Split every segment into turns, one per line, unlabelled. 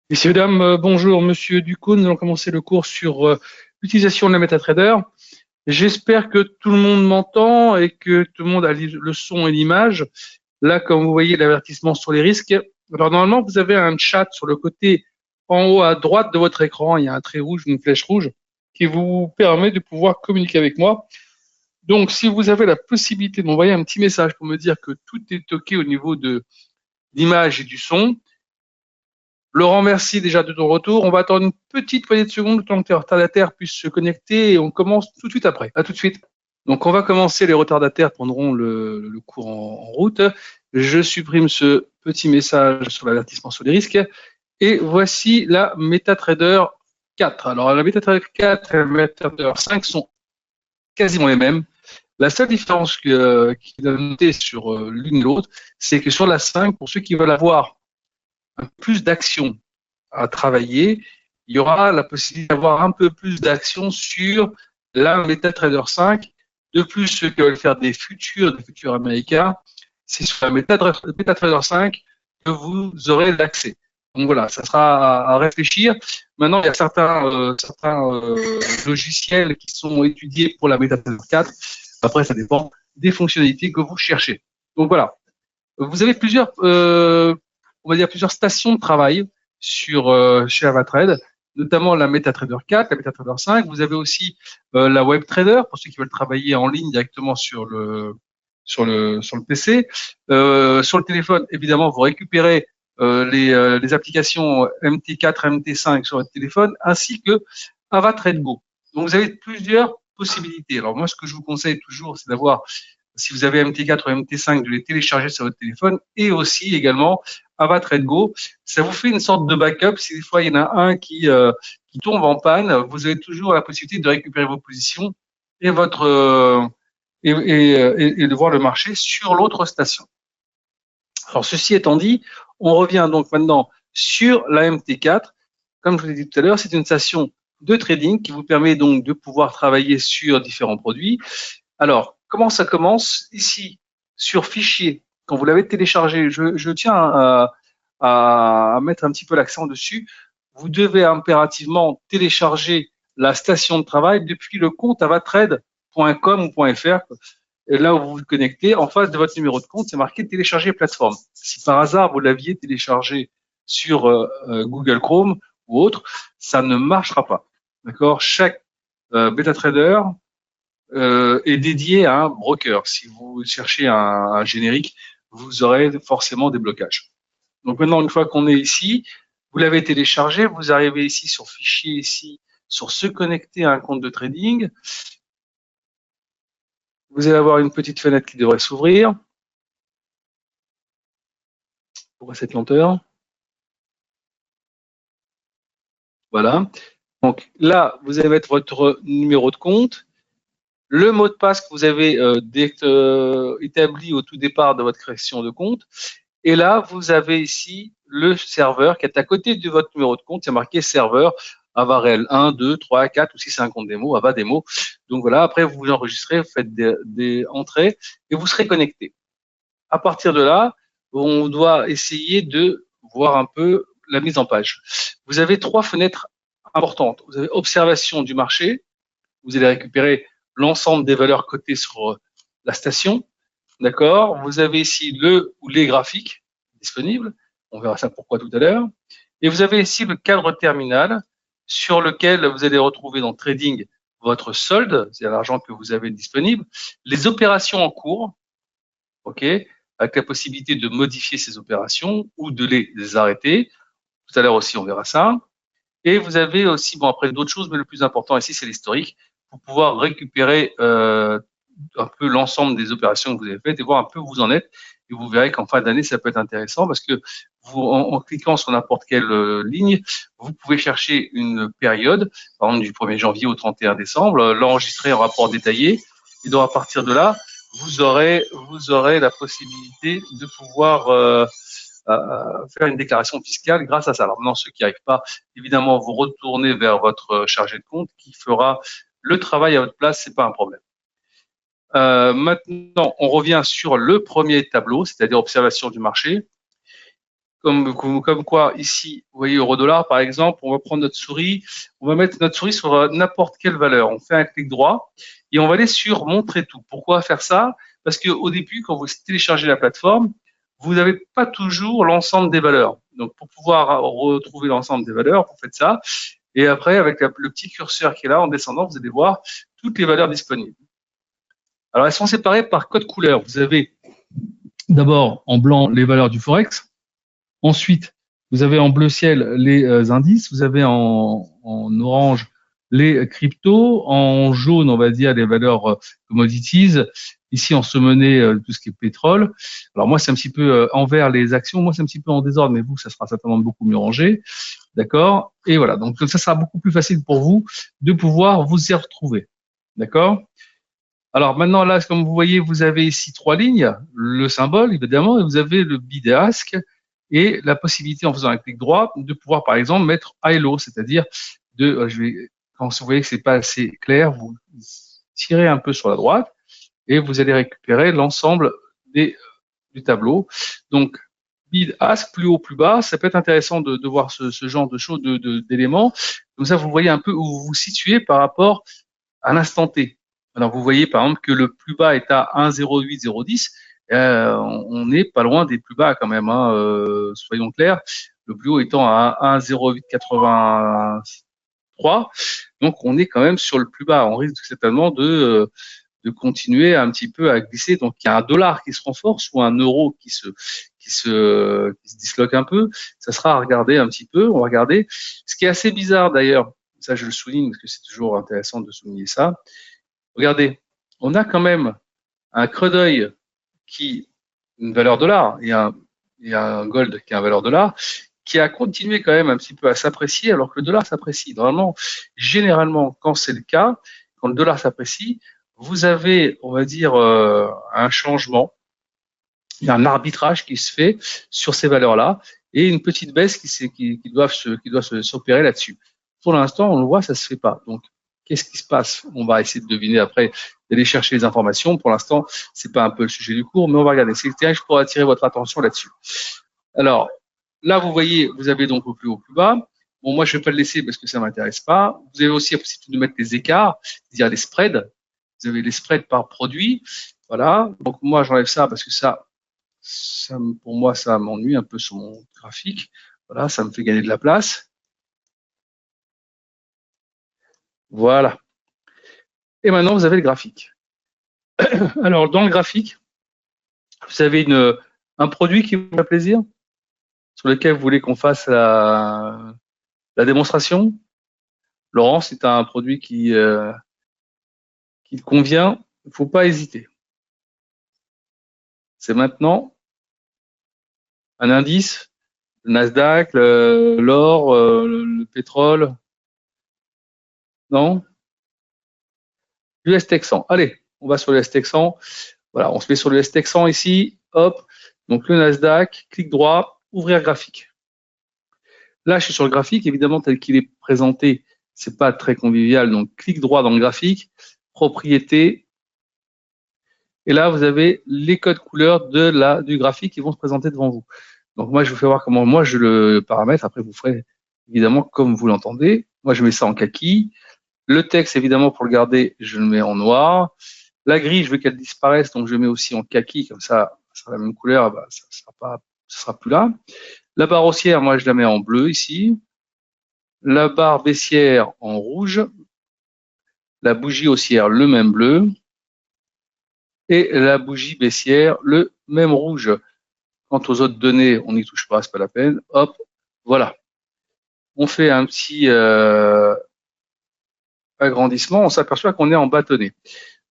Messieurs, dames, bonjour. Monsieur Ducos, nous allons commencer le cours sur l'utilisation de la MetaTrader. J'espère que tout le monde m'entend et que tout le monde a le son et l'image. Là, comme vous voyez, l'avertissement sur les risques. Alors, normalement, vous avez un chat sur le côté en haut à droite de votre écran. Il y a un trait rouge, une flèche rouge qui vous permet de pouvoir communiquer avec moi. Donc, si vous avez la possibilité de m'envoyer un petit message pour me dire que tout est OK au niveau de l'image et du son, Laurent, merci déjà de ton retour. On va attendre une petite poignée de secondes le temps que tes retardataires puissent se connecter et on commence tout de suite après. À tout de suite. Donc, on va commencer. Les retardataires prendront le cours en route. Je supprime ce petit message sur l'avertissement sur les risques. Et voici la MetaTrader 4. Alors, la MetaTrader 4 et la MetaTrader 5 sont quasiment les mêmes. La seule différence qu'il a notée sur l'une et l'autre, c'est que sur la 5, pour ceux qui veulent avoir plus d'actions à travailler, il y aura la possibilité d'avoir un peu plus d'actions sur la MetaTrader 5. De plus, ceux qui veulent faire des futurs américains, c'est sur la MetaTrader 5 que vous aurez l'accès. Donc voilà, ça sera à réfléchir. Maintenant, il y a certains logiciels qui sont étudiés pour la MetaTrader 4. Après, ça dépend des fonctionnalités que vous cherchez. Donc voilà, vous avez on va dire plusieurs stations de travail chez Avatrade, notamment la MetaTrader 4, la MetaTrader 5. Vous avez aussi la WebTrader pour ceux qui veulent travailler en ligne directement sur le PC. Sur le téléphone, évidemment, vous récupérez les applications MT4, MT5 sur votre téléphone, ainsi que Avatrade Go. Donc, vous avez plusieurs possibilités. Alors, moi, ce que je vous conseille toujours, c'est d'avoir, si vous avez MT4 ou MT5, de les télécharger sur votre téléphone et aussi également Avatrade Go. Ça vous fait une sorte de backup. Si des fois, il y en a un qui tombe en panne, vous avez toujours la possibilité de récupérer vos positions et et de voir le marché sur l'autre station. Alors, ceci étant dit, on revient donc maintenant sur la MT4. Comme je vous l'ai dit tout à l'heure, c'est une station de trading qui vous permet donc de pouvoir travailler sur différents produits. Alors, comment ça commence? Ici, sur fichier, quand vous l'avez téléchargé, je tiens à mettre un petit peu l'accent dessus. Vous devez impérativement télécharger la station de travail depuis le compte avatrade.com ou .fr. Et là où vous vous connectez, en face de votre numéro de compte, c'est marqué télécharger plateforme. Si par hasard vous l'aviez téléchargé sur Google Chrome ou autre, ça ne marchera pas. D'accord? Chaque bêta trader est dédié à un broker. Si vous cherchez un générique, vous aurez forcément des blocages. Donc maintenant, une fois qu'on est ici, vous l'avez téléchargé, vous arrivez ici sur fichier, ici sur se connecter à un compte de trading. Vous allez avoir une petite fenêtre qui devrait s'ouvrir. Pourquoi cette lenteur? Voilà. Donc là, vous allez mettre votre numéro de compte, le mot de passe que vous avez établi au tout départ de votre création de compte. Et là, vous avez ici le serveur qui est à côté de votre numéro de compte. Il y a marqué serveur Avarel 1, 2, 3, 4 ou si c'est un compte démo, Ava démo. Donc voilà, après vous vous enregistrez, vous faites des entrées et vous serez connecté. À partir de là, on doit essayer de voir un peu la mise en page. Vous avez trois fenêtres importantes. Vous avez observation du marché. Vous allez récupérer l'ensemble des valeurs cotées sur la station. D'accord. Vous avez ici le ou les graphiques disponibles. On verra ça pourquoi tout à l'heure. Et vous avez ici le cadre terminal sur lequel vous allez retrouver dans Trading votre solde, c'est-à-dire l'argent que vous avez disponible, les opérations en cours, ok, avec la possibilité de modifier ces opérations ou de les arrêter. Tout à l'heure aussi, on verra ça. Et vous avez aussi, bon, après d'autres choses, mais le plus important ici, c'est l'historique, pour pouvoir récupérer un peu l'ensemble des opérations que vous avez faites et voir un peu où vous en êtes. Et vous verrez qu'en fin d'année, ça peut être intéressant parce que en cliquant sur n'importe quelle ligne, vous pouvez chercher une période, par exemple du 1er janvier au 31 décembre, l'enregistrer en rapport détaillé. Et donc, à partir de là, vous aurez la possibilité de pouvoir faire une déclaration fiscale grâce à ça. Alors maintenant, ceux qui n'y arrivent pas, évidemment, vous retournez vers votre chargé de compte qui fera le travail à votre place, c'est pas un problème. Maintenant, on revient sur le premier tableau, c'est-à-dire observation du marché. Comme quoi, ici, vous voyez euro-dollar, par exemple, on va prendre notre souris, on va mettre notre souris sur n'importe quelle valeur. On fait un clic droit et on va aller sur montrer tout. Pourquoi faire ça? Parce qu'au début, quand vous téléchargez la plateforme, vous n'avez pas toujours l'ensemble des valeurs. Donc, pour pouvoir retrouver l'ensemble des valeurs, vous faites ça. Et après, avec le petit curseur qui est là, en descendant, vous allez voir toutes les valeurs disponibles. Alors, elles sont séparées par code couleur. Vous avez d'abord en blanc les valeurs du Forex. Ensuite, vous avez en bleu ciel les indices. Vous avez en orange les cryptos. En jaune, on va dire les valeurs commodities. Ici, en se monnaie, tout ce qui est pétrole. Alors moi, c'est un petit peu en vert les actions. Moi, c'est un petit peu en désordre, mais vous, ça sera certainement beaucoup mieux rangé. D'accord? Et voilà. Donc, ça sera beaucoup plus facile pour vous de pouvoir vous y retrouver. D'accord? Alors maintenant, là, comme vous voyez, vous avez ici 3 lignes, le symbole, évidemment, et vous avez le bid et ask, et la possibilité, en faisant un clic droit, de pouvoir, par exemple, mettre high low, c'est-à-dire quand vous voyez que c'est pas assez clair, vous tirez un peu sur la droite, et vous allez récupérer l'ensemble du tableau. Donc, bid, ask, plus haut, plus bas, ça peut être intéressant de voir ce genre de choses, d'éléments. Comme ça, vous voyez un peu où vous vous situez par rapport à l'instant T. Alors, vous voyez, par exemple, que le plus bas est à 1,0810. On n'est pas loin des plus bas quand même, hein, soyons clairs. Le plus haut étant à 1,0883. Donc, on est quand même sur le plus bas. On risque certainement de continuer un petit peu à glisser. Donc, il y a un dollar qui se renforce ou un euro qui se disloque un peu. Ça sera à regarder un petit peu. On va regarder. Ce qui est assez bizarre d'ailleurs, ça je le souligne parce que c'est toujours intéressant de souligner ça. Regardez, on a quand même un creux d'œil qui, une valeur dollar, et un gold qui a une valeur dollar, qui a continué quand même un petit peu à s'apprécier alors que le dollar s'apprécie. Normalement, généralement, quand c'est le cas, quand le dollar s'apprécie, vous avez, on va dire, un changement, il y a un arbitrage qui se fait sur ces valeurs-là et une petite baisse qui doit s'opérer là-dessus. Pour l'instant, on le voit, ça se fait pas. Donc, qu'est-ce qui se passe? On va essayer de deviner après, d'aller chercher les informations. Pour l'instant, c'est pas un peu le sujet du cours, mais on va regarder. C'est je pourrais attirer votre attention là-dessus. Alors, là, vous voyez, vous avez donc au plus haut, au plus bas. Bon, moi, je vais pas le laisser parce que ça m'intéresse pas. Vous avez aussi la possibilité de mettre les écarts, c'est-à-dire les spreads. Vous avez les spreads par produit. Voilà. Donc, moi, j'enlève ça parce que pour moi, ça m'ennuie un peu sur mon graphique. Voilà, ça me fait gagner de la place. Voilà. Et maintenant, vous avez le graphique. Alors, dans le graphique, vous avez un produit qui vous fait plaisir, sur lequel vous voulez qu'on fasse la démonstration. Laurent, c'est un produit qui te convient, il ne faut pas hésiter. C'est maintenant un indice, le Nasdaq, l'or, le pétrole. Non? L'US Texan. Allez, on va sur l'US Texan. Voilà, on se met sur l'US Texan ici. Hop. Donc le Nasdaq, clic droit, ouvrir graphique. Là, je suis sur le graphique, évidemment, tel qu'il est présenté, c'est pas très convivial. Donc, clic droit dans le graphique, propriété. Et là, vous avez les codes couleurs du graphique qui vont se présenter devant vous. Donc, moi, je vous fais voir comment moi je le paramètre. Après, vous ferez évidemment comme vous l'entendez. Moi, je mets ça en kaki. Le texte, évidemment, pour le garder, je le mets en noir. La grille, je veux qu'elle disparaisse, donc je mets aussi en kaki, comme ça sera la même couleur, bah, ça sera plus là. La barre haussière, moi, je la mets en bleu ici. La barre baissière en rouge. La bougie haussière, le même bleu. Et la bougie baissière, le même rouge. Quant aux autres données, on n'y touche pas, c'est pas la peine. Hop, voilà. On fait un petit agrandissement, on s'aperçoit qu'on est en bâtonnet.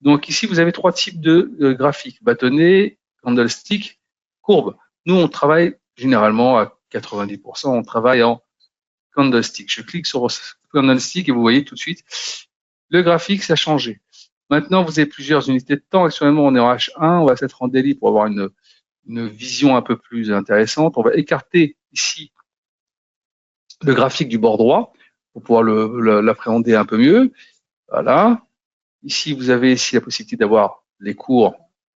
Donc ici, vous avez 3 types de graphiques. Bâtonnet, candlestick, courbe. Nous, on travaille généralement à 90%, on travaille en candlestick. Je clique sur candlestick et vous voyez tout de suite, le graphique, ça a changé. Maintenant, vous avez plusieurs unités de temps. Actuellement, on est en H1, on va s'être en daily pour avoir une vision un peu plus intéressante. On va écarter ici le graphique du bord droit pour pouvoir l'appréhender un peu mieux. Voilà. Ici, vous avez ici la possibilité d'avoir les cours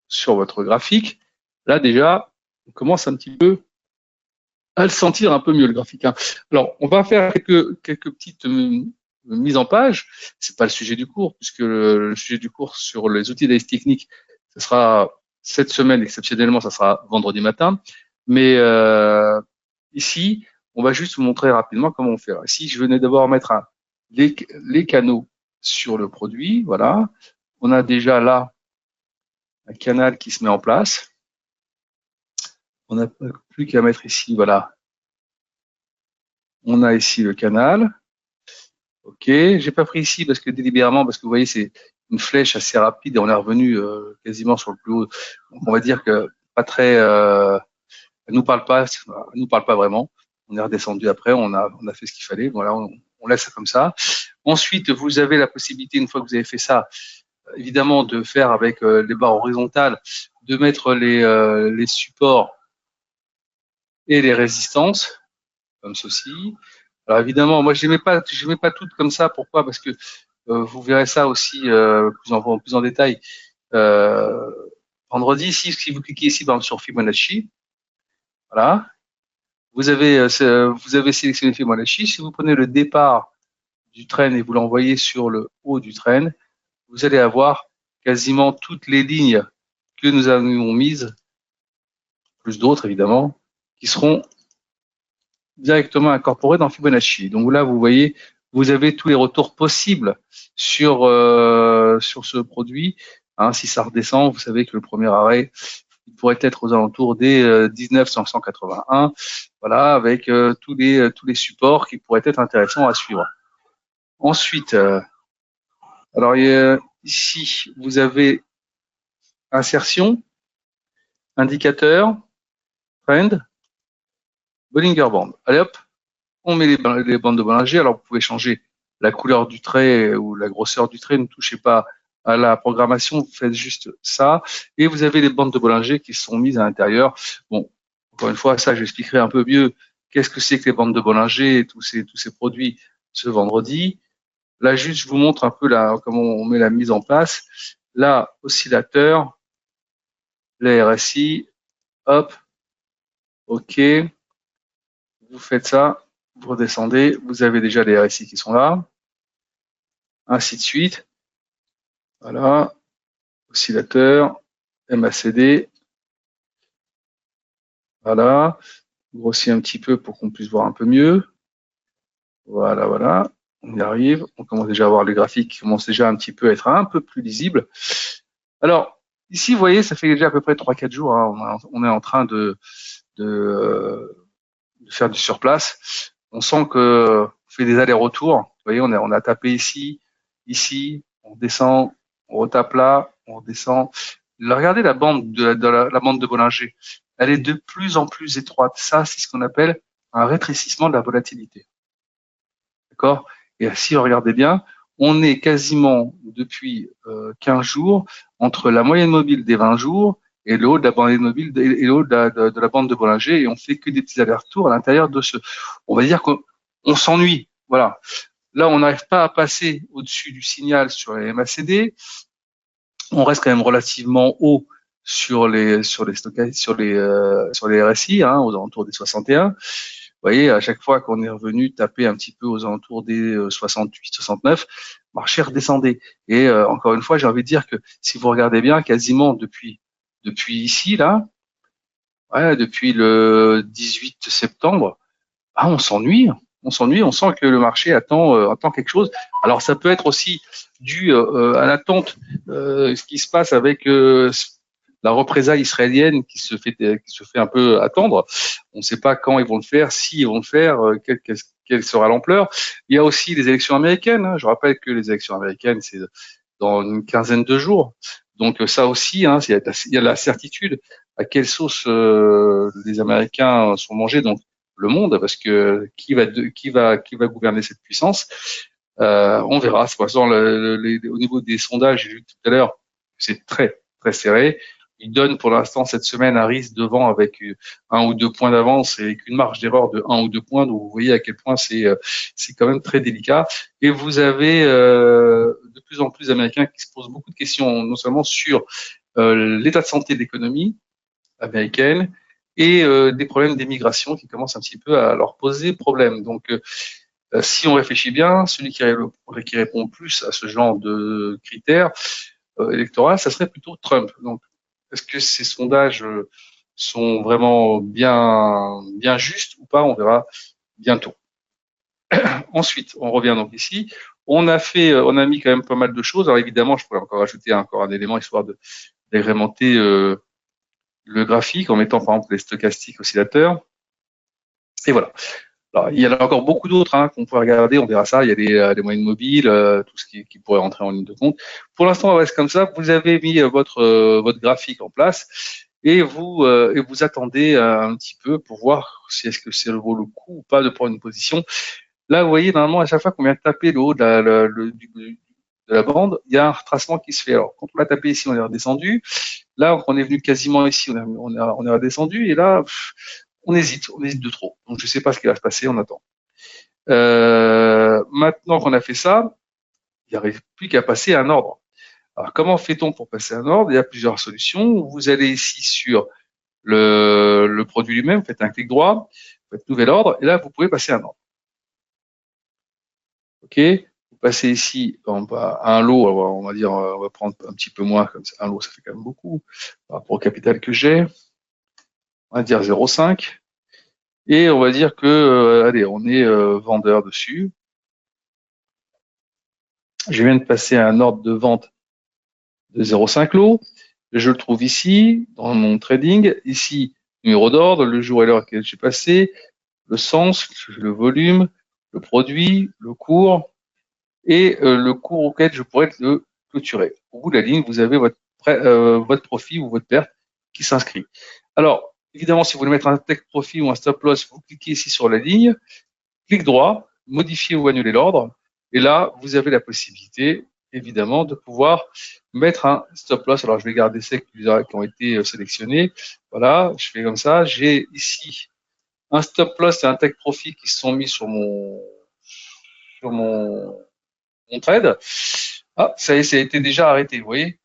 sur votre graphique. Là, déjà, on commence un petit peu à le sentir un peu mieux le graphique, hein. Alors, on va faire quelques petites mises en page. C'est pas le sujet du cours, puisque le sujet du cours sur les outils d'analyse technique, ce sera cette semaine, exceptionnellement, ça sera vendredi matin. Mais ici, on va juste vous montrer rapidement comment on fait. Alors, ici, je venais d'abord mettre les canaux sur le produit. Voilà. On a déjà là un canal qui se met en place. On n'a plus qu'à mettre ici, voilà. On a ici le canal. Ok, j'ai pas pris ici parce que délibérément, parce que vous voyez, c'est une flèche assez rapide et on est revenu quasiment sur le plus haut. Donc on va dire que pas très, elle nous parle pas vraiment. On est redescendu après, on a fait ce qu'il fallait. Voilà, on laisse ça comme ça. Ensuite, vous avez la possibilité, une fois que vous avez fait ça, évidemment, de faire avec les barres horizontales, de mettre les supports et les résistances comme ceci. Alors évidemment, moi je n'aimais pas toutes comme ça. Pourquoi? Parce que vous verrez ça aussi plus en détail euh, vendredi. Si vous cliquez ici par exemple, sur Fibonacci, voilà, vous avez sélectionné Fibonacci. Si vous prenez le départ du train et vous l'envoyez sur le haut du train, vous allez avoir quasiment toutes les lignes que nous avions mises, plus d'autres évidemment, qui seront directement incorporées dans Fibonacci. Donc là, vous voyez, vous avez tous les retours possibles sur ce produit. Hein, si ça redescend, vous savez que le premier arrêt, il pourrait être aux alentours des 1981. Voilà, avec tous les supports qui pourraient être intéressants à suivre. Ensuite, alors ici, vous avez insertion, indicateur, trend, Bollinger Band. Allez hop, on met les bandes de Bollinger. Alors vous pouvez changer la couleur du trait ou la grosseur du trait. Ne touchez pas à la programmation, faites juste ça. Et vous avez les bandes de Bollinger qui sont mises à l'intérieur. Bon, encore une fois, ça j'expliquerai un peu mieux qu'est-ce que c'est que les bandes de Bollinger et tous ces produits ce vendredi. Là, juste, je vous montre un peu comment on met la mise en place. Là, oscillateur, les RSI, hop, OK. Vous faites ça, vous redescendez, vous avez déjà les RSI qui sont là, ainsi de suite. Voilà, oscillateur, MACD, voilà, grossit un petit peu pour qu'on puisse voir un peu mieux. Voilà, voilà, on y arrive. On commence déjà à voir les graphiques qui commencent déjà un petit peu à être un peu plus lisibles. Alors, ici, vous voyez, ça fait déjà à peu près 3-4 jours, hein, on est en train de faire du surplace. On sent que on fait des allers-retours. Vous voyez, on a tapé ici, on descend, on retape là, on redescend. Regardez la bande la bande de Bollinger. Elle est de plus en plus étroite. Ça, c'est ce qu'on appelle un rétrécissement de la volatilité. D'accord? Et si vous regardez bien, on est quasiment depuis 15 jours entre la moyenne mobile des 20 jours et le haut de la bande mobile et le haut de la bande de Bollinger, et on fait que des petits allers-retours à l'intérieur de ce. On va dire qu'on s'ennuie. Voilà. Là, on n'arrive pas à passer au-dessus du signal sur les MACD. On reste quand même relativement haut sur les stockages, sur les RSI, hein, aux alentours des 61. Vous voyez, à chaque fois qu'on est revenu taper un petit peu aux alentours des 68, 69, marché redescendait. Et encore une fois, j'ai envie de dire que si vous regardez bien, quasiment depuis ici, là, ouais, depuis le 18 septembre, ah, on s'ennuie. On s'ennuie, on sent que le marché attend quelque chose. Alors ça peut être aussi dû à l'attente, ce qui se passe avec la représailles israélienne qui se fait un peu attendre. On ne sait pas quand ils vont le faire, si ils vont le faire, quelle sera l'ampleur. Il y a aussi les élections américaines, hein. Je rappelle que les élections américaines, c'est dans une quinzaine de jours. Donc ça aussi, hein, il y a la certitude à quelle sauce les Américains sont mangés. Donc le monde, parce que qui va gouverner cette puissance, on verra. De toute façon, au niveau des sondages, j'ai vu tout à l'heure, c'est très très serré. Il donne pour l'instant cette semaine un risque devant avec 1 ou 2 points d'avance et avec une marge d'erreur de 1 ou 2 points. Donc vous voyez à quel point c'est quand même très délicat. Et vous avez de plus en plus d'Américains qui se posent beaucoup de questions, non seulement sur l'état de santé de l'économie américaine, et des problèmes d'émigration qui commencent un petit peu à leur poser problème. Donc, si on réfléchit bien, celui qui répond plus à ce genre de critères électoraux, ça serait plutôt Trump. Donc, est-ce que ces sondages sont vraiment bien justes ou pas? On verra bientôt. Ensuite, on revient donc ici. On a mis quand même pas mal de choses. Alors évidemment, je pourrais encore ajouter encore un élément histoire d'agrémenter le graphique en mettant par exemple les stochastiques oscillateurs. Et voilà. Alors, il y en a encore beaucoup d'autres qu'on pourrait regarder, on verra ça. Il y a des moyennes mobiles, tout ce qui pourrait rentrer en ligne de compte. Pour l'instant, on reste comme ça. Vous avez mis votre graphique en place et vous attendez un petit peu pour voir si est-ce que ça vaut le coup ou pas de prendre une position. Là, vous voyez, normalement, à chaque fois qu'on vient taper le haut de la bande, il y a un retracement qui se fait. Alors, quand on l'a tapé ici, on est redescendu. Là, on est venu quasiment ici, on est redescendu. Et là, on hésite de trop. Donc, je ne sais pas ce qui va se passer, on attend. Maintenant qu'on a fait ça, il n'y arrive plus qu'à passer un ordre. Alors, comment fait-on pour passer un ordre? Il y a plusieurs solutions. Vous allez ici sur le produit lui-même, vous faites un clic droit, vous faites nouvel ordre, et là, vous pouvez passer un ordre. OK? Vous passez ici à un lot, on va dire, on va prendre un petit peu moins, comme ça. Un lot, ça fait quand même beaucoup par rapport au capital que j'ai. On va dire 0,5. Et on va dire que, allez, on est vendeur dessus. Je viens de passer à un ordre de vente de 0,5 lot. Je le trouve ici, dans mon trading. Ici, numéro d'ordre, le jour et l'heure auquel j'ai passé, le sens, le volume, le produit, le cours et le cours auquel je pourrais le clôturer. Au bout de la ligne, vous avez votre profit ou votre perte qui s'inscrit. Alors, évidemment, si vous voulez mettre un take profit ou un stop loss, vous cliquez ici sur la ligne, clic droit, modifier ou annuler l'ordre, et là, vous avez la possibilité, évidemment, de pouvoir mettre un stop loss. Alors, je vais garder ceux qui ont été sélectionnés. Voilà, je fais comme ça. J'ai ici un stop loss et un take profit qui se sont mis sur mon trade. Ah, ça a été déjà arrêté, vous voyez.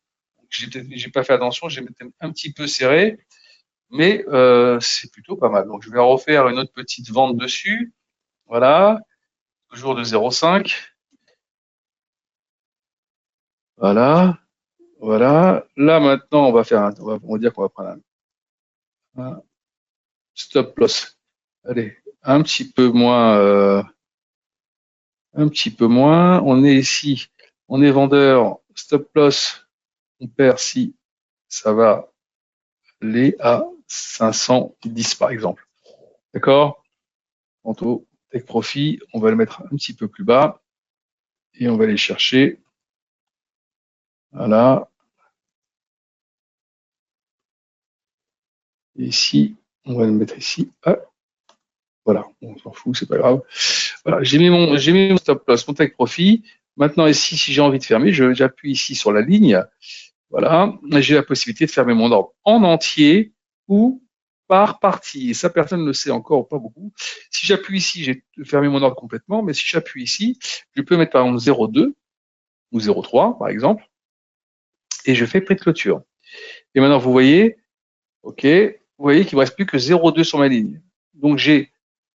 J'ai pas fait attention, j'ai un petit peu serré, mais c'est plutôt pas mal. Donc je vais refaire une autre petite vente dessus. Voilà, toujours de 0,5. Voilà, voilà. Là maintenant, on va dire qu'on va prendre un stop loss. Allez, un petit peu moins. Un petit peu moins. On est ici, on est vendeur. Stop loss, on perd si ça va aller à 510 par exemple. D'accord? Quant au take profit, on va le mettre un petit peu plus bas et on va aller chercher. Voilà. Et ici, on va le mettre ici. Ah, voilà, on s'en fout, c'est pas grave. Voilà, j'ai mis mon stop loss, mon take profit. Maintenant ici, si j'ai envie de fermer, j'appuie ici sur la ligne. Voilà, j'ai la possibilité de fermer mon ordre en entier ou par partie. Et ça, personne ne le sait encore, pas beaucoup. Si j'appuie ici, j'ai fermé mon ordre complètement, mais si j'appuie ici, je peux mettre par exemple 0,2 ou 0,3 par exemple, et je fais prix de clôture. Et maintenant, vous voyez, OK, vous voyez qu'il ne me reste plus que 0,2 sur ma ligne. Donc j'ai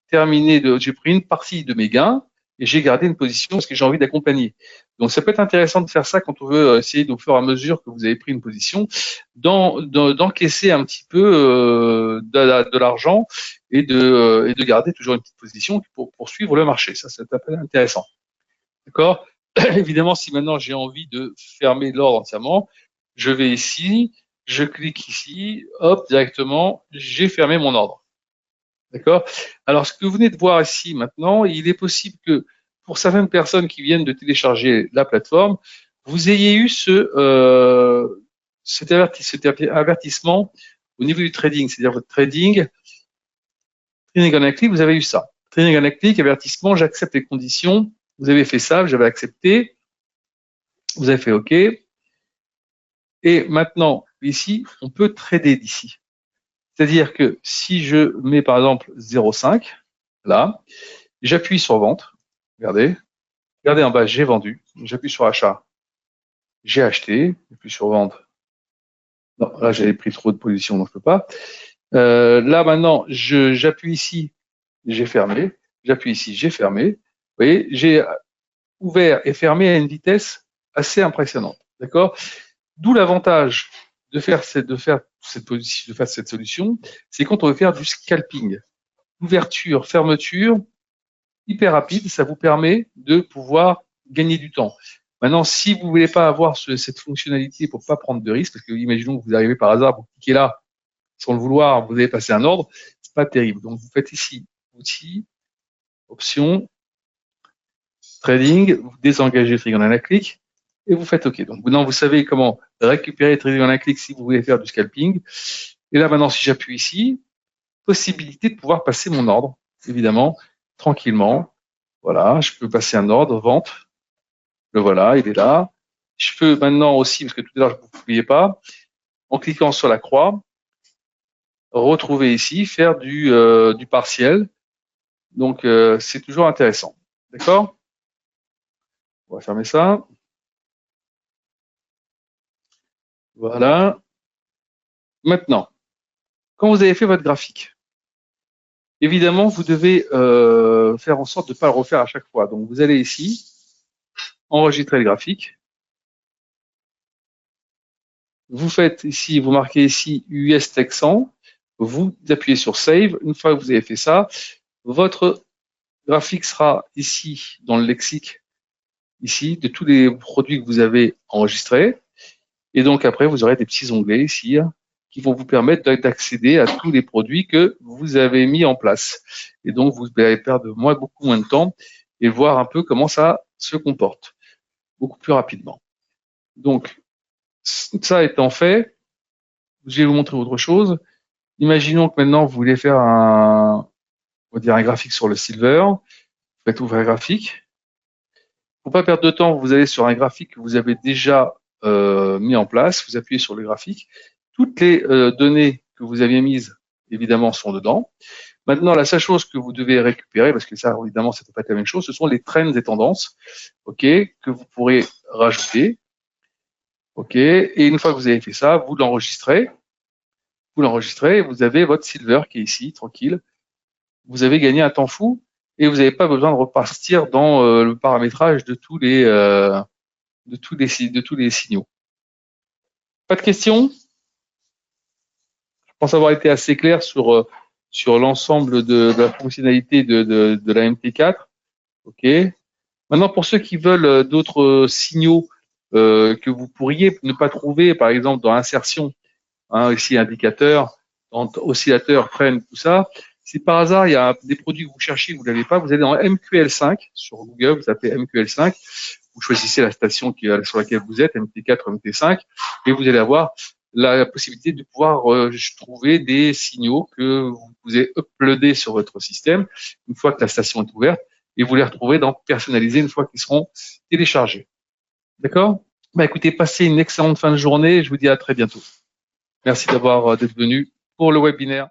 pris une partie de mes gains et j'ai gardé une position parce que j'ai envie d'accompagner. Donc ça peut être intéressant de faire ça quand on veut essayer, au fur et à mesure que vous avez pris une position, d'encaisser un petit peu de l'argent et de garder toujours une petite position pour poursuivre le marché. Ça, c'est intéressant. D'accord? Évidemment, si maintenant j'ai envie de fermer l'ordre entièrement, je vais ici, je clique ici, hop, directement, j'ai fermé mon ordre. D'accord? Alors, ce que vous venez de voir ici maintenant, il est possible que pour certaines personnes qui viennent de télécharger la plateforme, vous ayez eu cet avertissement au niveau du trading, c'est-à-dire votre trading on a clic, vous avez eu ça. Trading on a clic, avertissement, j'accepte les conditions. Vous avez fait ça, j'avais accepté. Vous avez fait OK. Et maintenant, ici, on peut trader d'ici. C'est-à-dire que si je mets par exemple 0,5, là, j'appuie sur vente. Regardez. Regardez en bas, j'ai vendu. J'appuie sur achat. J'ai acheté. J'appuie sur vente. Non, là, j'avais pris trop de position, donc je peux pas. Là maintenant, j'appuie ici, j'ai fermé. J'appuie ici, j'ai fermé. Vous voyez, j'ai ouvert et fermé à une vitesse assez impressionnante. D'accord? D'où l'avantage de faire cette solution, c'est quand on veut faire du scalping. Ouverture, fermeture, hyper rapide, ça vous permet de pouvoir gagner du temps. Maintenant, si vous ne voulez pas avoir cette fonctionnalité pour pas prendre de risques, parce que imaginons que vous arrivez par hasard, vous cliquez là, sans le vouloir, vous avez passé un ordre, c'est pas terrible. Donc vous faites ici, outils, options, trading, vous désengagez le trading en un clic et vous faites OK. Donc maintenant, vous savez comment récupérer le trading en un clic si vous voulez faire du scalping. Et là, maintenant, si j'appuie ici, possibilité de pouvoir passer mon ordre, évidemment, tranquillement. Voilà, je peux passer un ordre, vente. Le voilà, il est là. Je peux maintenant aussi, parce que tout à l'heure, je ne pouviez pas, en cliquant sur la croix, retrouver ici, faire du partiel. Donc, c'est toujours intéressant. D'accord? On va fermer ça. Voilà. Maintenant, quand vous avez fait votre graphique, évidemment, vous devez faire en sorte de ne pas le refaire à chaque fois. Donc, vous allez ici, enregistrer le graphique. Vous faites ici, vous marquez ici US Texan. Vous appuyez sur Save. Une fois que vous avez fait ça, votre graphique sera ici dans le lexique ici de tous les produits que vous avez enregistrés. Et donc après, vous aurez des petits onglets ici qui vont vous permettre d'accéder à tous les produits que vous avez mis en place. Et donc, vous allez perdre beaucoup moins de temps et voir un peu comment ça se comporte beaucoup plus rapidement. Donc, ça étant fait, je vais vous montrer autre chose. Imaginons que maintenant, vous voulez faire on va dire un graphique sur le silver. Vous faites ouvrir graphique. Pour pas perdre de temps, vous allez sur un graphique que vous avez déjà mis en place. Vous appuyez sur le graphique. Toutes les données que vous aviez mises, évidemment, sont dedans. Maintenant, la seule chose que vous devez récupérer, parce que ça, évidemment, ça ne peut pas être la même chose, ce sont les trends et tendances, ok, que vous pourrez rajouter, ok. Et une fois que vous avez fait ça, vous l'enregistrez. Vous avez votre silver qui est ici, tranquille. Vous avez gagné un temps fou et vous n'avez pas besoin de repartir dans le paramétrage de tous les signaux. Pas de questions? Je pense avoir été assez clair sur l'ensemble de la fonctionnalité de la MT4. OK. Maintenant, pour ceux qui veulent d'autres signaux que vous pourriez ne pas trouver, par exemple dans insertion, ici indicateur, oscillateur, freine, tout ça. Si par hasard il y a des produits que vous cherchez que vous n'avez pas, vous allez dans MQL5 sur Google, vous tapez MQL5, vous choisissez la station sur laquelle vous êtes, MT4, MT5, et vous allez avoir la possibilité de pouvoir trouver des signaux que vous avez uploadés sur votre système une fois que la station est ouverte, et vous les retrouvez dans personnalisé une fois qu'ils seront téléchargés. D'accord? Bah écoutez, passez une excellente fin de journée, je vous dis à très bientôt. Merci d'être venu pour le webinaire.